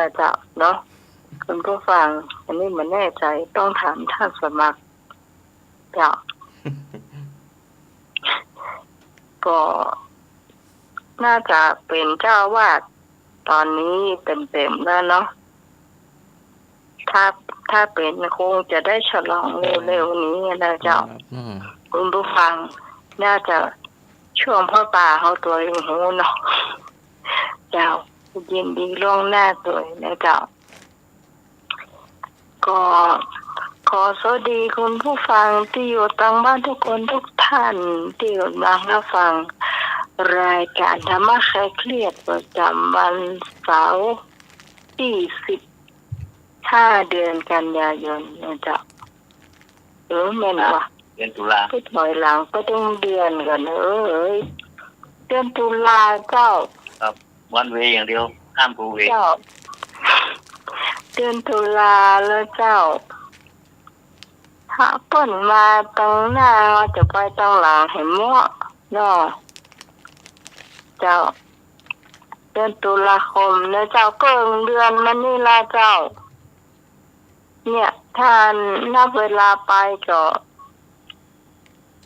นะเจ้าเนาะคุณผู้ฟังอันนี้มันแน่ใจต้องถามท่านสมัครเจ้า ก็น่าจะเป็นเจ้าวาดตอนนี้เต็มๆแล้วเนาะถ้าเป็นคงจะได้ฉลองเร็วๆนี้นะเจ้าคุณผู้ฟังน่าจะช่วงพ่อป่าเขาตัวเองหูเนาะเจ้ายินดีล่วงหน้าตัวนะเจ้าก็ขอสวัสดีคุณผู้ฟังที่อยู่ทางบ้านทุกคนทุกท่านที่กำลังรับฟังรายการธรรมะคลายเครียดประจำวันเสาร์ที่15 เดือนกันยายนนะเจ้าแม่นวะเดือนตุลาไปถอยหลังก็ต้องเดือนกันเอ้ยเดือนตุลาเจ้าครับวันเวอย่างเดียวห้ามผูเวเจ้าเดือนตุลาแล้วเจ้าถ้าเปิ้นมาตรงหน้าจะไปตรงหลังให้หมดเนาะเจ้าเดือนตุลาคมนะเจ้าก็เดือนมันนี่ละเจ้าเนี่ยถ้านับเวลาไปก็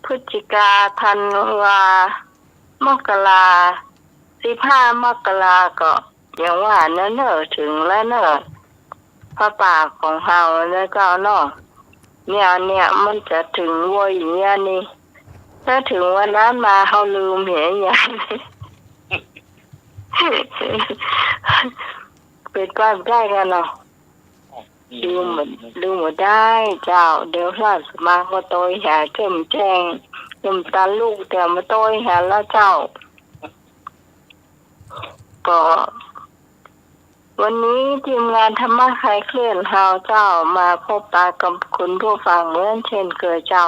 พฤศจิกาธันวามกรา15 มกราก็อย่างว่าเนอะถึงแล้วเนอะพระป่าของเฮาแล้วเจ้าเนาะเนี่ยมันจะถึงวัยอย่างเงี้ยนี่ถ้าถึงวันนั้นมาเฮาลืมเห็นอย่างนี้ เป็นก้อนได้กันเนาะลืมหมดได้เจ้าเดี๋ยวราชมาก็โตยหาเข้มแจ้งน้ำตาลูกแต่มาโตยหาแล้วเจ้าก็วันนี้ทีมงานธรรมะคลายเครียดเฮาเจ้ามาพบปะกับคุณผู้ฟังเหมือนเช่นเคยเจ้า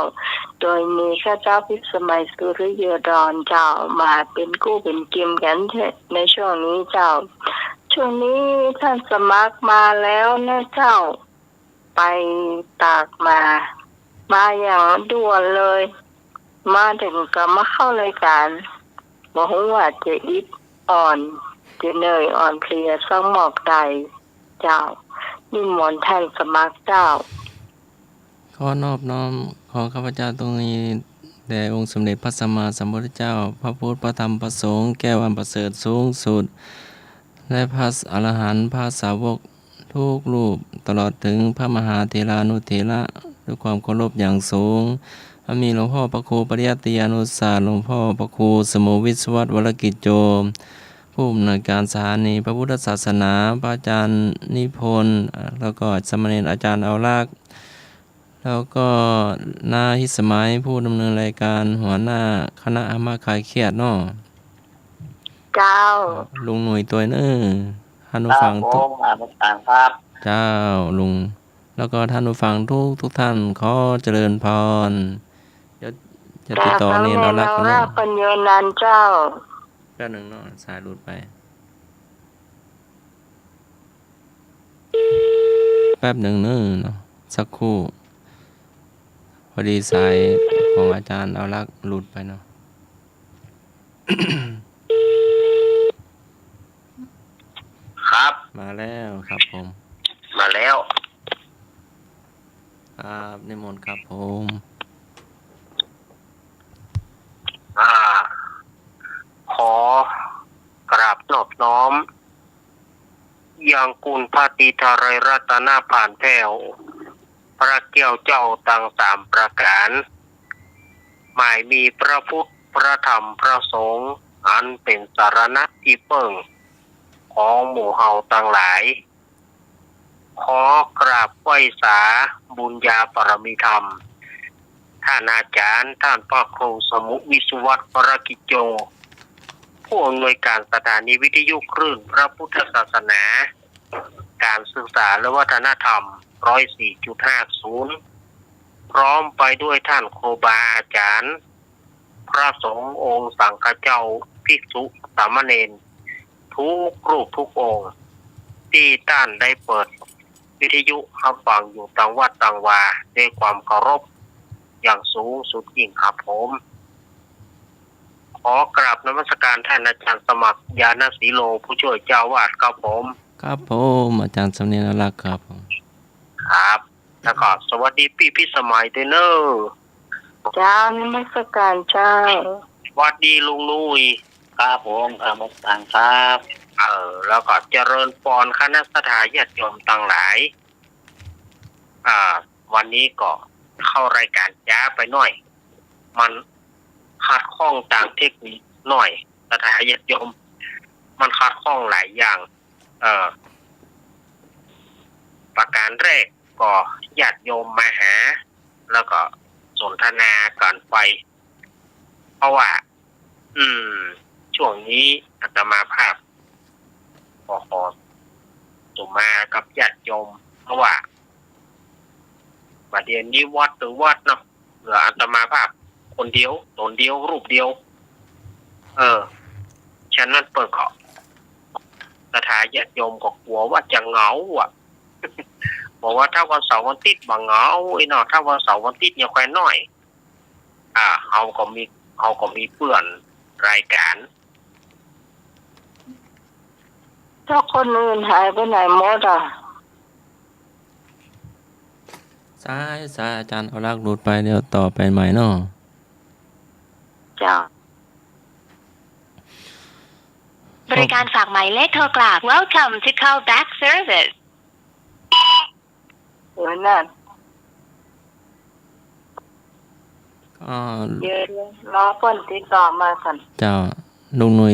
โดยมีข้าเจ้าพิสมัยสุริยดรเจ้ามาเป็นกู้เป็นกิมกันในช่วงนี้เจ้าช่วงนี้ท่านสมัครมาแล้วนะเจ้าไปตากมาอย่างด่วนเลยมาถึงก็มาเข้ารายการบอกว่าจะอิดอ่อนจะเหนื่อยอ่อนเพลียสังหมอกใดเจ้านิมนต์ท่านสมัครเจ้าขอนอบน้อมของข้าพเจ้าตรงนี้แด่องค์สมเด็จพระสัมมาสัมพุทธเจ้าพระพุทธพระธรรมพระสงฆ์แก้วอันประเสริฐสูงสุดและพระอรหันต์พระสาวกทุกรูปตลอดถึงพระมหาเถรานุเถระด้วยความเคารพอย่างสูงมีหลวงพ่อพระครูปริยัติยานุศาสตร์หลวงพ่อพระครูสมุวิศวัตรวรกิจโจผู้อำนวยการสถานีพระพุทธศาสนาพระอาจารย์นิพนธ์แล้วก็สมณเณรอาจารย์เอาลักษณ์แล้วก็นาฮิสมัยผู้ดำเนินรายการหัวหน้าคณะธรรมะคลายเครียดเนาะเจ้าลุงหน่วยตัวนึงท่านผู้ฟังทุกท่านครับเจ้าลุงแล้วก็ท่านผู้ฟังทุกท่านขอเจริญพรจะติดต่อเนรเอาลักษณ์เนาะปัญญานันเจ้าแป๊บนึงเนาะสายหลุดไปแป๊บนึงเนาะสักครู่พอดีสายของอาจารย์เอาลักษณ์หลุดไปเนาะ ครับมาแล้วครับผมมาแล้วครับนิมนต์ครับผมขอกราบนอบน้อมยังกุลพระติทารยรัตนาผ่านแผ่วพระเกี่ยวเจ้าตั้ง3 ประการหมายมีพระพุทธพระธรรมพระสงฆ์อันเป็นสารณะที่เพิ่งของหมู่เฮาทั้งหลายขอกราบไหว้สาบุญญาปรมิธรรมท่านอาจารย์ท่านพระครูสมุวิศวัตรวรกิจโจผู้อำนวยการสถานีวิทยุคลื่นพระพุทธศาสนาการศึกษาและวัฒนธรรม 104.50 พร้อมไปด้วยท่านครูบาอาจารย์พระสงฆ์องค์สังฆเจ้าภิกษุสามเณรทุกรูปทุกองค์ที่ท่านได้เปิดวิทยุรับฟังอยู่ต่างวัดต่างวาด้วยความเคารพอย่างสูงสุดยิ่งครับผมขอกราบนมัสการท่านอาจารย์สมัครญาณศรีโลผู้ช่วยเจ้าวาดครับผม ครับผมอาจารย์สำเนียงรักครับผม ครับ แล้วก็สวัสดีพี่สมัยด้วยเนอะ เจ้านมัสการเจ้า สวัสดีลุงนุ้ย ครับผมครับผมต่างครับ แล้วก็เจริญพรคณะสัตยาญาติโยมต่างหลาย วันนี้ก็เข้ารายการจ้าไปหน่อย มันขัดข้องต่างเทคนิคหน่อยสัตยาญาติโยม มันขัดข้องหลายอย่าง ประการแรกก็ญาติโยมมาหา แล้วก็สนทนากันไป เพราะว่า ช่วงนี้อาตมาภาพขอสุมากับญาติโยม เพราะว่าประเด็นนี้วัดหรือวัดเนาะเหลืออาตมาภาพคนเดียวตนเดียวรูปเดียว ฉะนั้นเปิดก็สถาญาติโยมก็กลัวว่าจะเหงาอ่ะ บอกว่าถ้าวันเสาร์วันอาทิตย์บ่เหงาไอ้เนาะถ้าวันเสาร์วันอาทิตย์เนี่ยค่อยน้อยเขาก็มีเพื่อนรายการ ถ้าคนอื่นหายไปไหนหมดอ่ะ สายอาจารย์เอาลากหลุดไปเดี๋ยวต่อไปใหม่เนาะ เจ้า บริการฝากหมายเลขโทรกลับ Welcome to call back service นั่น ก็ เดี๋ยวรอเพิ่นติดต่อมาก่อน เจ้าลุงหนุ่ย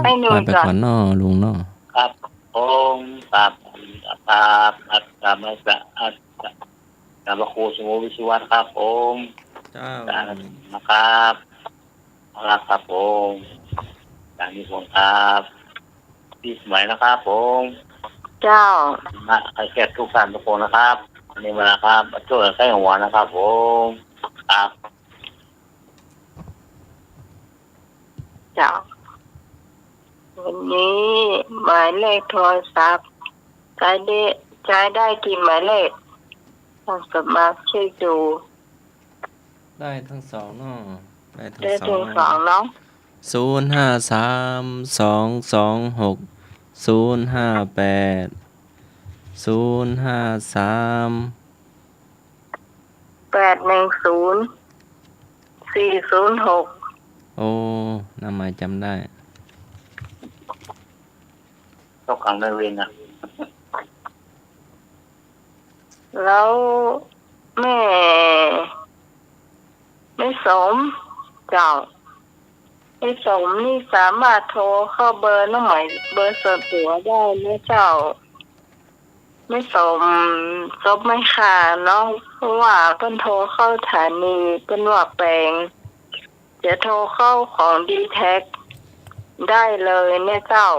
ให้หนู ไป ก่อน ก่อนเนาะลุงเนาะ ครับผมครับครับมาสะกับครูสมุวิศวัตครับผม เจ้า นะครับครับผมจากนี้ผมครับพี่สมัยนะครับผม เจ้า มาแขกทุกท่านทุกคนนะครับวันนี้มาครับมาช่วยใส่หัวนะครับผมครับ เจ้า วันนี้หมายเลขโทรศัพท์ใช้ได้กี่หมายเลขต้องสมัครช่วยดู ได้ทั้งสองเนาะได้ ได้ ทั้ง ถึง ส ส อ อง งเนาะ 0532260558 053 810 406 โอ้น้ำหมายจำได้ เจ้าขังในเวรนะ แล้วแม่สมเจ้าแม่สมนี่สามารถโทรเข้าเบอร์น้องหมายเบอร์ส่วนตัวได้นะเจ้าไม่สมซบไม่ขาดเนาะเพราะว่าเพิ่นโทรเข้าสถานีเป็นว่าแปลงจะโทรเข้าของดีแท็กได้เลยเนี่ยเจ้า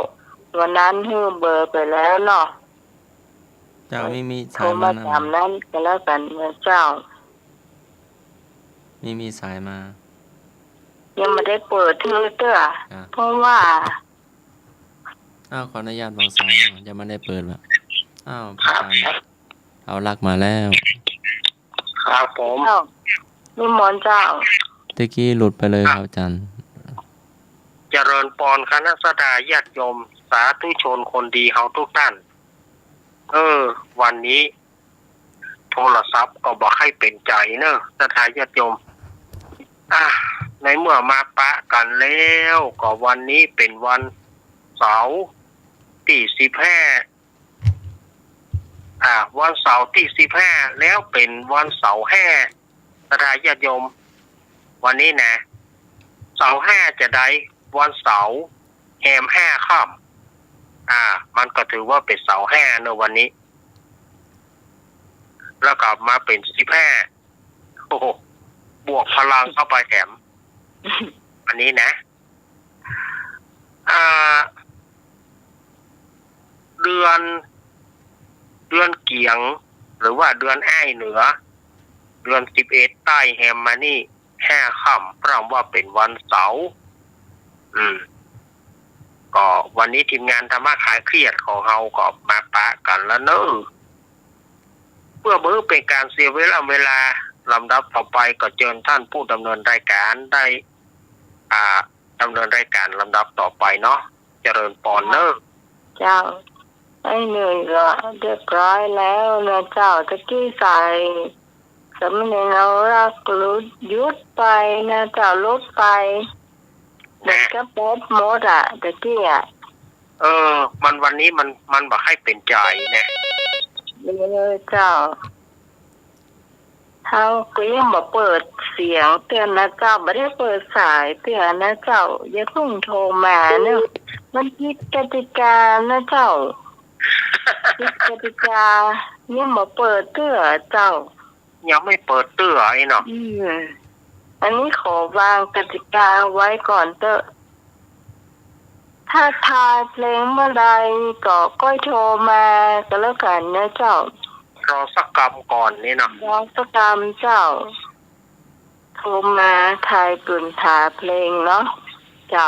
วันนั้นฮื้อเบอร์ไปแล้วเนาะ เจ้าไม่มี โทร สาย มา มา ตามนั้นก็แล้วกันนะเจ้า มีสายมา ยังไม่ได้เปิดเธอเต้อ อ่ะ เพราะว่า ขออนุญาตวางสายเนาะยังไม่ได้เปิดว่ะพระอาจารย์เอาลักมาแล้ว ครับผม เจ้านิมนต์เจ้า ตะกี้หลุดไปเลยครับอาจารย์ เจริญพรคณะสัตยาญาติโยม สาธุชนคนดีเฮาทุกท่าน วันนี้ โทรศัพท์ก็บอกให้เป็นใจเนอะสัตยาญาติโยม ในเมื่อมาปะกันแล้วก็วันนี้เป็นวันเสาร์ที่15วันเสาร์ที่15แล้วเป็นวันเสาร์แห่สัตยาญาติโยม วันนี้นะเสาร์5จะได้วันเสาร์แฮม5ค่ำมันก็ถือว่าเป็นเสาร์5ในวันนี้ แล้วกลับมาเป็น15โอ้โหบวกพลังเข้าไปแถม อันนี้นะเดือนเกียง หรือว่าเดือนอ้ายเหนือ เดือน11ใต้แฮมมานี่5ค่ำเพราะว่าเป็นวันเสาร์ก็วันนี้ทีมงานธรรมะขายเครียดของเราก็มาปะกันแล้วเนอะเพื่อเบื่อเป็นการเสียเวลาลำดับต่อไปก็เชิญท่านผู้ดำเนินรายการได้ดำเนินรายการลำดับต่อไปเนาะเจริญปอนเนอะ เจ้า ไอ้เหนื่อยก็เรียบร้อยแล้วนะเจ้าตะกี้ใส่สำเนียงเอารักลุดยุดไปนะเจ้าลุดไปเด็กก็แป๊บหมดอ่ะตะกี้อ่ะ มันวันนี้มันบอกให้เป็นใจเนี่ย เลยเจ้าเท้าก็ยังมาเปิดเสียงเตือนนะเจ้าไม่ได้เปิดสายเตือนนะเจ้าอย่าเพิ่งโทรมาเนอะมันผิดกติกานะเจ้าผิดกติกายังมาเปิดเตือเจ้า ยังไม่เปิดเตื้อไอ้เนาะ อันนี้ขอวางกติกาไว้ก่อนเถอะถ้าทายเพลงเมื่อใดก็ก้อยโทรมาก็แล้วกันนะเจ้าร อสักกรรมก่อนนี่เนาะ ร้องประกรรมเจ้า โทรมาทายกลุ่นถาเพลงเนาะ